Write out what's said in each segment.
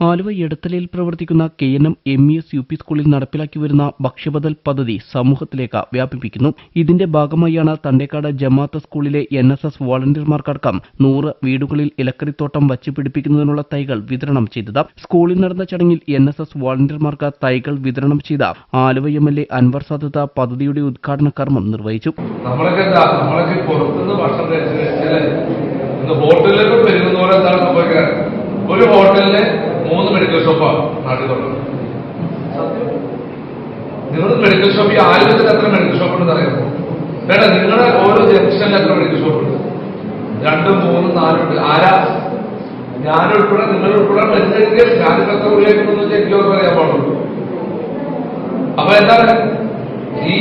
ആലുവ എടത്തലയിൽ പ്രവർത്തിക്കുന്ന KNM-MES UP സ്കൂളിൽ നടപ്പിലാക്കി വരുന്ന ഭക്ഷ്യബദൽ പദ്ധതി സമൂഹത്തിലേക്ക് വ്യാപിപ്പിക്കുന്നു. ഇതിന്റെ ഭാഗമായാണ് തണ്ടേക്കാട് ജമാഅത്ത് സ്കൂളിലെ NSS വോളണ്ടിയർമാർക്കടക്കം 100 വീടുകളിൽ ഇലക്കറിത്തോട്ടം വച്ചുപിടിപ്പിക്കുന്നതിനുള്ള തൈകൾ വിതരണം ചെയ്തത്. സ്കൂളിൽ നടന്ന ചടങ്ങിൽ NSS വോളണ്ടിയർമാർക്ക് തൈകൾ വിതരണം ചെയ്ത ആലുവ MLA അൻവർ സാദത്ത് പദ്ധതിയുടെ ഉദ്ഘാടന കർമ്മം നിർവഹിച്ചു. ഒരു ഹോട്ടലിന് 3 മെഡിക്കൽ ഷോപ്പാണ് നാട്ടിൽ തുടങ്ങുന്നത്. നിങ്ങൾ മെഡിക്കൽ ഷോപ്പ് ഈ ആലുവത്തിൽ എത്ര മെഡിക്കൽ ഷോപ്പ് ഉണ്ടെന്ന് അറിയാമോ? വേണ്ട, നിങ്ങളുടെ ഓരോ ജംഗ്ഷനിൽ എത്ര മെഡിക്കൽ ഷോപ്പ് ഉണ്ട്? 2, 3, 4 ഉണ്ട്. ആരാ? ഞാനുൾപ്പെടെ നിങ്ങളുൾപ്പെടെ മരുന്നെടുക്കുക. ഞാനിപ്പോ എത്ര ഉപയോഗിക്കുന്നു എനിക്കോ പറയാൻ പാടുള്ളൂ. അപ്പൊ എന്താണ് ഈ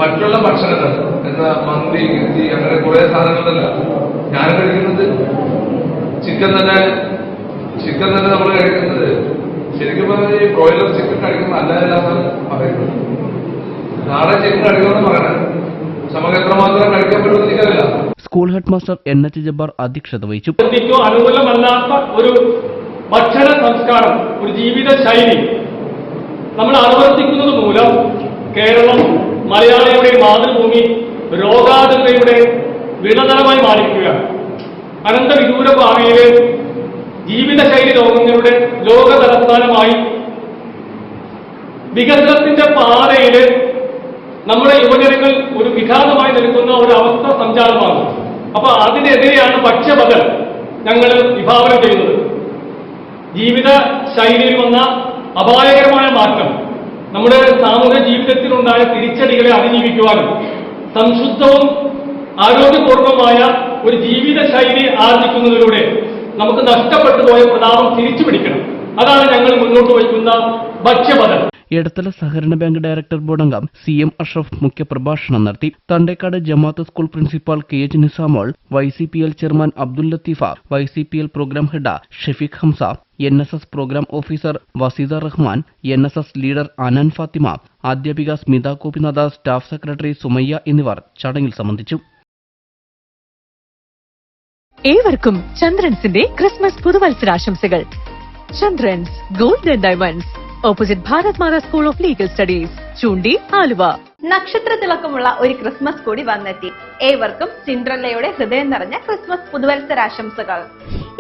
മറ്റുള്ള ഭക്ഷണങ്ങൾ എന്താ മന്തി ഗിന്തി അങ്ങനെ കുറെ സാധനങ്ങളല്ല ഞാൻ കഴിക്കുന്നത്. ചിക്കൻ തന്നെ നമ്മൾ കഴിക്കുന്നത് ശരിക്കും പറഞ്ഞാൽ ഈ ബ്രോയിലർ ചിക്കൻ കഴിക്കുന്നത് നല്ലതല്ലാന്നാണ് പറയുന്നത്. നാടൻ ചിക്കൻ കഴിക്കുമെന്ന് പറയണേ. നമുക്ക് എത്രമാത്രം കഴിക്കാൻ പറ്റുമെന്ന് എനിക്കറിയില്ല. School head master NH Jabbar അധ്യക്ഷത വഹിച്ചു. അനുകൂലമല്ലാത്ത ഒരു ഭക്ഷണ സംസ്കാരം, ഒരു ജീവിത ശൈലി നമ്മൾ അനുവർത്തിക്കുന്നത് മൂലം കേരളം മലയാളിയുടെ മാതൃഭൂമി രോഗാതുരതയുടെ വിളതലമായി മാറിയിരിക്കുകയാണ്. അനന്തവിദൂര ഭാവിയിലെ ജീവിതശൈലി രോഗങ്ങളുടെ ലോക തലസ്ഥാനമായി വികസനത്തിന്റെ പാതയില് നമ്മുടെ യുവജനങ്ങൾ ഒരു വിഘാതമായി നിൽക്കുന്ന ഒരു അവസ്ഥ സംജാതമാകും. അപ്പൊ അതിനെതിരെയാണ് ഭക്ഷ്യബദൽ ഞങ്ങൾ വിഭാവനം ചെയ്യുന്നത്. ജീവിത ശൈലിയിൽ വന്ന അപായകരമായ മാറ്റം നമ്മുടെ സാമൂഹിക ജീവിതത്തിലുണ്ടായ തിരിച്ചടികളെ അതിജീവിക്കുവാനും സംശുദ്ധവും ആരോഗ്യപൂർണമായ ഒരു ജീവിത ശൈലി ആർജിക്കുന്നതിലൂടെ നമുക്ക് നഷ്ടപ്പെട്ടു പോയ പ്രതാപം തിരിച്ചു പിടിക്കണം. അതാണ് ഞങ്ങൾ മുന്നോട്ട് വയ്ക്കുന്ന ഭക്ഷ്യബദൽ. എടത്തല സഹകരണ ബാങ്ക് ഡയറക്ടർ ബോർഡ് അംഗം CM അഷ്റഫ് മുഖ്യപ്രഭാഷണം നടത്തി. Thandekkad Jamaath school principal KH Nizamol, YCPL chairman Abdul Latheefa, YCPL programme head Shefeeq Hamsa, NSS programme officer Vaseeda Rahman, NSS leader Anan Fathima, അധ്യാപിക സ്മിത ഗോപിനാഥ, സ്റ്റാഫ് സെക്രട്ടറി സുമയ്യ എന്നിവർ ചടങ്ങിൽ സംബന്ധിച്ചു. ഏവർക്കും ചന്ദ്രൻസിന്റെ ക്രിസ്മസ് പുതുവത്സരാശംസകൾ. Chandrans gold and diamonds, opposite Bharat Mata school of legal studies, Choondi, Aluva. നക്ഷത്ര തിളക്കമുള്ള ഒരു ക്രിസ്മസ് കൂടി വന്നെത്തി. ഏവർക്കും സിൻഡ്രല്ലയുടെ ഹൃദയം നിറഞ്ഞ ക്രിസ്മസ് പുതുവത്സരാശംസകൾ.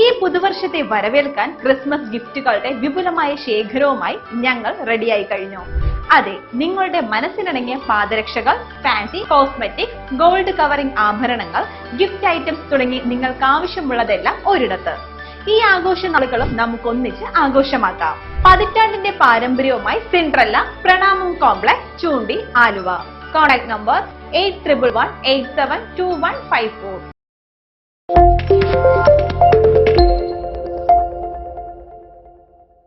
ഈ പുതുവർഷത്തെ വരവേൽക്കാൻ ക്രിസ്മസ് ഗിഫ്റ്റുകളുടെ വിപുലമായ ശേഖരവുമായി ഞങ്ങൾ റെഡിയായി കഴിഞ്ഞു. അതെ, നിങ്ങളുടെ മനസ്സിനിണങ്ങിയ പാദരക്ഷകൾ, ഫാൻസി കോസ്മെറ്റിക്സ്, ഗോൾഡ് കവറിംഗ് ആഭരണങ്ങൾ, ഗിഫ്റ്റ് ഐറ്റംസ് തുടങ്ങി നിങ്ങൾക്ക് ആവശ്യമുള്ളതെല്ലാം ഒരിടത്ത്. ഈ ആഘോഷ നാളുകളും നമുക്കൊന്നിച്ച് ആഘോഷമാക്കാം. പതിറ്റാണ്ടിന്റെ പാരമ്പര്യവുമായി സിൻഡ്രല്ല പ്രണാമം കോംപ്ലക്സ്, ചൂണ്ടി, ആലുവ. Contact number 8111872154.